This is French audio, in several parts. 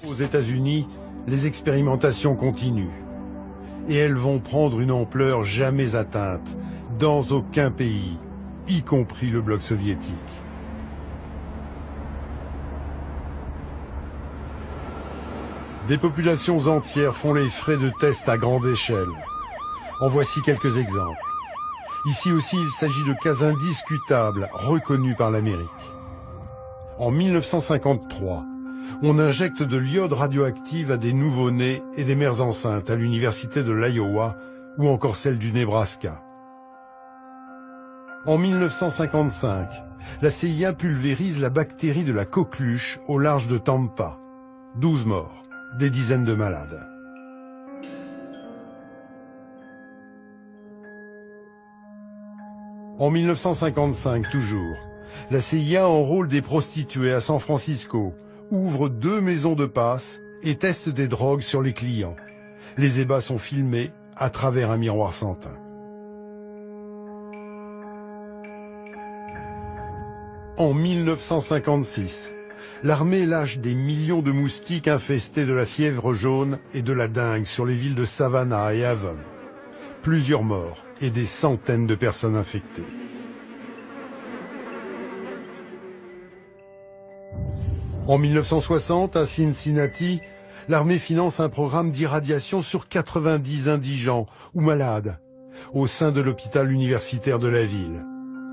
Aux États-Unis, les expérimentations continuent. Et elles vont prendre une ampleur jamais atteinte dans aucun pays, y compris le bloc soviétique. Des populations entières font les frais de tests à grande échelle. En voici quelques exemples. Ici aussi, il s'agit de cas indiscutables, reconnus par l'Amérique. En 1953, on injecte de l'iode radioactive à des nouveau-nés et des mères enceintes à l'université de l'Iowa ou encore celle du Nebraska. En 1955, la CIA pulvérise la bactérie de la coqueluche au large de Tampa. 12 morts, des dizaines de malades. En 1955 toujours, la CIA enrôle des prostituées à San Francisco, ouvre 2 maisons de passe et teste des drogues sur les clients. Les ébats sont filmés à travers un miroir sans teint. En 1956, l'armée lâche des millions de moustiques infestés de la fièvre jaune et de la dengue sur les villes de Savannah et Avon. Plusieurs morts et des centaines de personnes infectées. En 1960, à Cincinnati, l'armée finance un programme d'irradiation sur 90 indigents ou malades au sein de l'hôpital universitaire de la ville.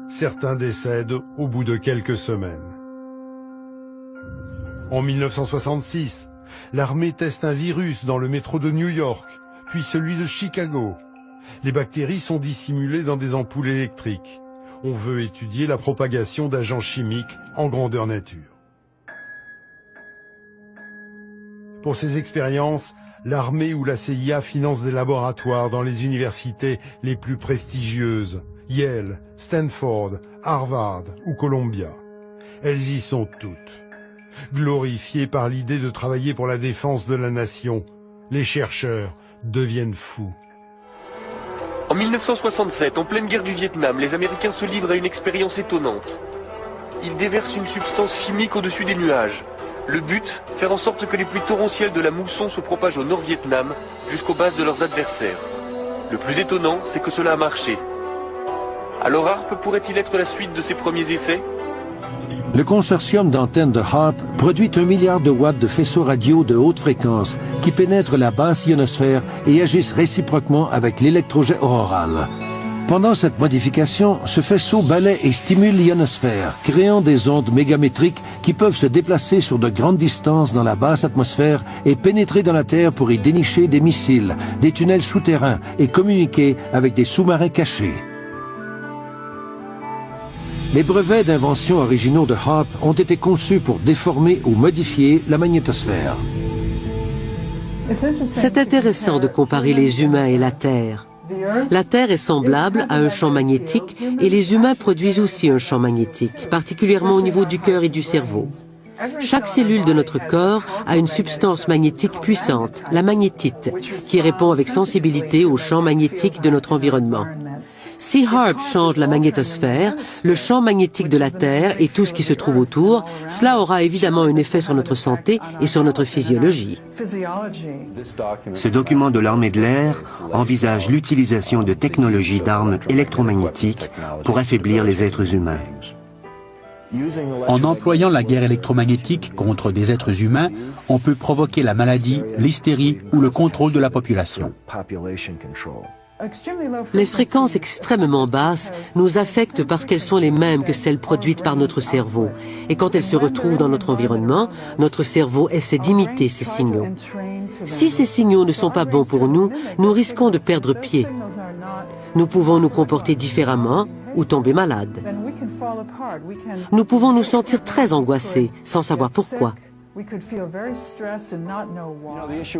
Certains décèdent au bout de quelques semaines. En 1966, l'armée teste un virus dans le métro de New York, puis celui de Chicago. Les bactéries sont dissimulées dans des ampoules électriques. On veut étudier la propagation d'agents chimiques en grandeur nature. Pour ces expériences, l'armée ou la CIA finance des laboratoires dans les universités les plus prestigieuses, Yale, Stanford, Harvard ou Columbia. Elles y sont toutes. Glorifiées par l'idée de travailler pour la défense de la nation, les chercheurs deviennent fous. En 1967, en pleine guerre du Vietnam, les Américains se livrent à une expérience étonnante. Ils déversent une substance chimique au-dessus des nuages. Le but, faire en sorte que les pluies torrentielles de la mousson se propagent au Nord-Vietnam jusqu'aux bases de leurs adversaires. Le plus étonnant, c'est que cela a marché. Alors HAARP pourrait-il être la suite de ces premiers essais? Le consortium d'antennes de HAARP produit 1 milliard de watts de faisceaux radio de haute fréquence qui pénètrent la basse ionosphère et agissent réciproquement avec l'électrojet auroral. Pendant cette modification, ce faisceau balaie et stimule l'ionosphère, créant des ondes mégamétriques qui peuvent se déplacer sur de grandes distances dans la basse atmosphère et pénétrer dans la Terre pour y dénicher des missiles, des tunnels souterrains et communiquer avec des sous-marins cachés. Les brevets d'invention originaux de HAARP ont été conçus pour déformer ou modifier la magnétosphère. C'est intéressant de comparer les humains et la Terre. La Terre est semblable à un champ magnétique et les humains produisent aussi un champ magnétique, particulièrement au niveau du cœur et du cerveau. Chaque cellule de notre corps a une substance magnétique puissante, la magnétite, qui répond avec sensibilité au champ magnétique de notre environnement. Si HAARP change la magnétosphère, le champ magnétique de la Terre et tout ce qui se trouve autour, cela aura évidemment un effet sur notre santé et sur notre physiologie. Ce document de l'armée de l'air envisage l'utilisation de technologies d'armes électromagnétiques pour affaiblir les êtres humains. En employant la guerre électromagnétique contre des êtres humains, on peut provoquer la maladie, l'hystérie ou le contrôle de la population. Les fréquences extrêmement basses nous affectent parce qu'elles sont les mêmes que celles produites par notre cerveau. Et quand elles se retrouvent dans notre environnement, notre cerveau essaie d'imiter ces signaux. Si ces signaux ne sont pas bons pour nous, nous risquons de perdre pied. Nous pouvons nous comporter différemment ou tomber malade. Nous pouvons nous sentir très angoissés sans savoir pourquoi.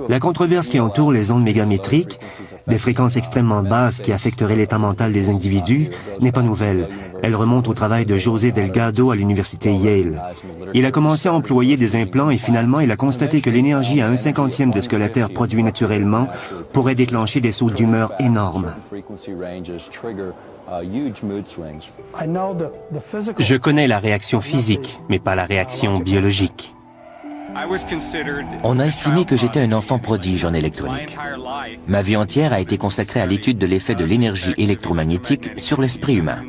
La controverse qui entoure les ondes mégamétriques, des fréquences extrêmement basses qui affecteraient l'état mental des individus, n'est pas nouvelle. Elle remonte au travail de José Delgado à l'université Yale. Il a commencé à employer des implants et finalement il a constaté que l'énergie à 1/50 de ce que la Terre produit naturellement pourrait déclencher des sauts d'humeur énormes. Je connais la réaction physique, mais pas la réaction biologique. On a estimé que j'étais un enfant prodige en électronique. Ma vie entière a été consacrée à l'étude de l'effet de l'énergie électromagnétique sur l'esprit humain.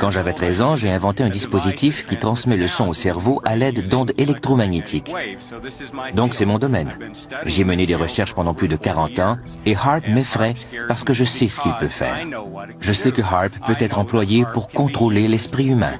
Quand j'avais 13 ans, j'ai inventé un dispositif qui transmet le son au cerveau à l'aide d'ondes électromagnétiques. Donc c'est mon domaine. J'ai mené des recherches pendant plus de 40 ans et HAARP m'effraie parce que je sais ce qu'il peut faire. Je sais que HAARP peut être employé pour contrôler l'esprit humain.